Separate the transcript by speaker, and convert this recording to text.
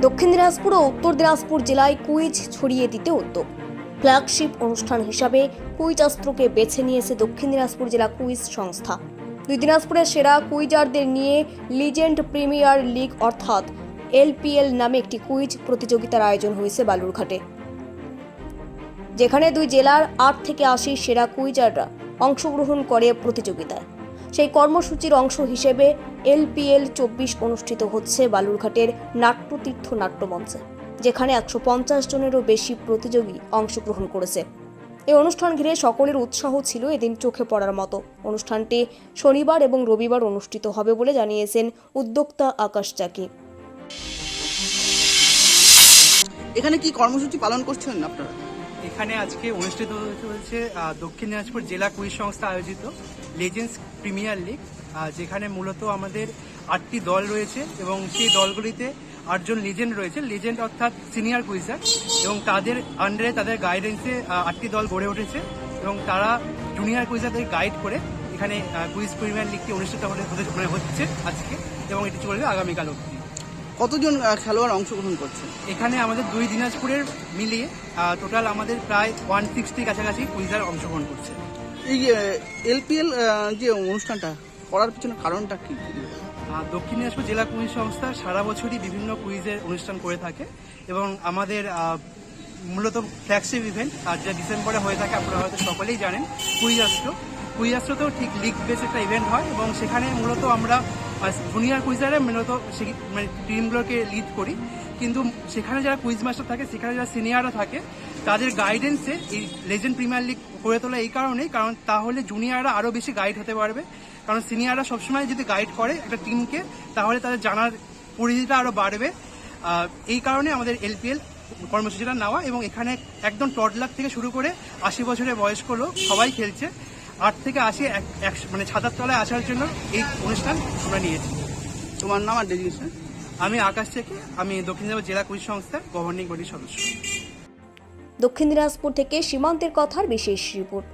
Speaker 1: দক্ষিণ দিনাজপুর ও উত্তর দিনাজপুর জেলায় কুইজ ছড়িয়ে দিতে উদ্যোগ। ফ্ল্যাগশিপ অনুষ্ঠান হিসাবে কুইজাস্ত্রকে বেছে নিয়েছে দক্ষিণ দিনাজপুর জেলা কুইজ সংস্থা। দুই দিনাজপুরের সেরা কুইজারদের নিয়ে লিজেন্ড প্রিমিয়ার লিগ অর্থাৎ এলপিএল নামে একটি কুইজ প্রতিযোগিতার আয়োজন হয়েছে বালুরঘাটে, যেখানে দুই জেলার 8 থেকে 80 সেরা কুইজাররা অংশগ্রহণ করে প্রতিযোগিতায়। সেই কর্মসূচির অংশ হিসেবে এলপিএল 24 অনুষ্ঠিত হচ্ছে বালুরঘাটের নাট্যতীর্থ নাট্যমঞ্চে, যেখানে 150 জনেরও বেশি প্রতিযোগী অংশগ্রহণ করেছে। এই অনুষ্ঠান ঘিরে সকলের উৎসাহ ছিল এদিন চোখে পড়ার মতো। অনুষ্ঠানটি শনিবার এবং রবিবার অনুষ্ঠিত হবে বলে জানিয়েছেন উদ্যোক্তা আকাশ চাকি।
Speaker 2: এখানে কি কর্মসূচি পালন করছেন আপনারা?
Speaker 3: এখানে আজকে অনুষ্ঠিত হয়েছে দক্ষিণ দিনাজপুর জেলা কুইজ সংস্থা আয়োজিত লেজেন্ডস প্রিমিয়ার লিগ, যেখানে মূলত আমাদের 8টি দল রয়েছে এবং সেই দলগুলিতে 8 জন লিজেন্ড রয়েছে। লিজেন্ড অর্থাৎ সিনিয়র কুইজার, এবং তাদের আন্ডারে তাদের গাইডেন্সে 8টি দল গড়ে উঠেছে এবং তারা জুনিয়র কুইজারদের গাইড করে এখানে কুইজ প্রিমিয়ার লিগটি অনুষ্ঠিত হচ্ছে আজকে, এবং এটি চলবে আগামীকাল অবধি।
Speaker 2: কতজন খেলোয়াড় অংশগ্রহণ করছেন?
Speaker 3: এখানে আমাদের দুই দিনাজপুরের মিলিয়ে টোটাল আমাদের প্রায় 160 কাছাকাছি কুইজার অংশগ্রহণ করছে।
Speaker 2: এই এলপিএল যে অনুষ্ঠানটা করার পিছনে কারণটা কি?
Speaker 3: দক্ষিণ দিনাজপুর জেলা কুইজ সংস্থা সারা বছরই বিভিন্ন কুইজের অনুষ্ঠান করে থাকে, এবং আমাদের মূলত ফ্ল্যাগশিপ ইভেন্ট যা ডিসেম্বরে হয়ে থাকে, আপনারা হয়তো সকলেই জানেন, কুইজাস্ট্রতেও ঠিক লিগ বেস একটা ইভেন্ট হয়, এবং সেখানে মূলত আমরা জুনিয়র কুইজারে মূলত সেই টিমগুলোকে লিড করি। কিন্তু সেখানে যারা কুইজ মাস্টার থাকে, সেখানে যারা সিনিয়ররা থাকে, তাদের গাইডেন্সে এই লেজেন্ড প্রিমিয়ার লিগ করে তোলা এই কারণেই, কারণ তাহলে জুনিয়ররা আরও বেশি গাইড হতে পারবে। কারণ সিনিয়ররা সবসময় যদি গাইড করে একটা টিমকে, তাহলে তাদের জানার পরিধিটা আরও বাড়বে। এই কারণে আমাদের এলপিএল কর্মসূচিটা নেওয়া, এবং এখানে একদম টডলার থেকে শুরু করে 80 বছরের বয়স্ক লোক সবাই খেলছে। 8 থেকে 80 মানে ছাতার তলায় আসার জন্য এই অনুষ্ঠান আমরা নিয়েছি।
Speaker 2: তোমার নাম আর ডেজিগনেশন?
Speaker 3: আমি আকাশ থেকে, আমি দক্ষিণ দিনাজপুর জেলা কুইজ সংস্থার গভর্নিং বডির সদস্য।
Speaker 1: দক্ষিণ দিনাজপুর থেকে সীমান্তের কথার বিশেষ রিপোর্ট।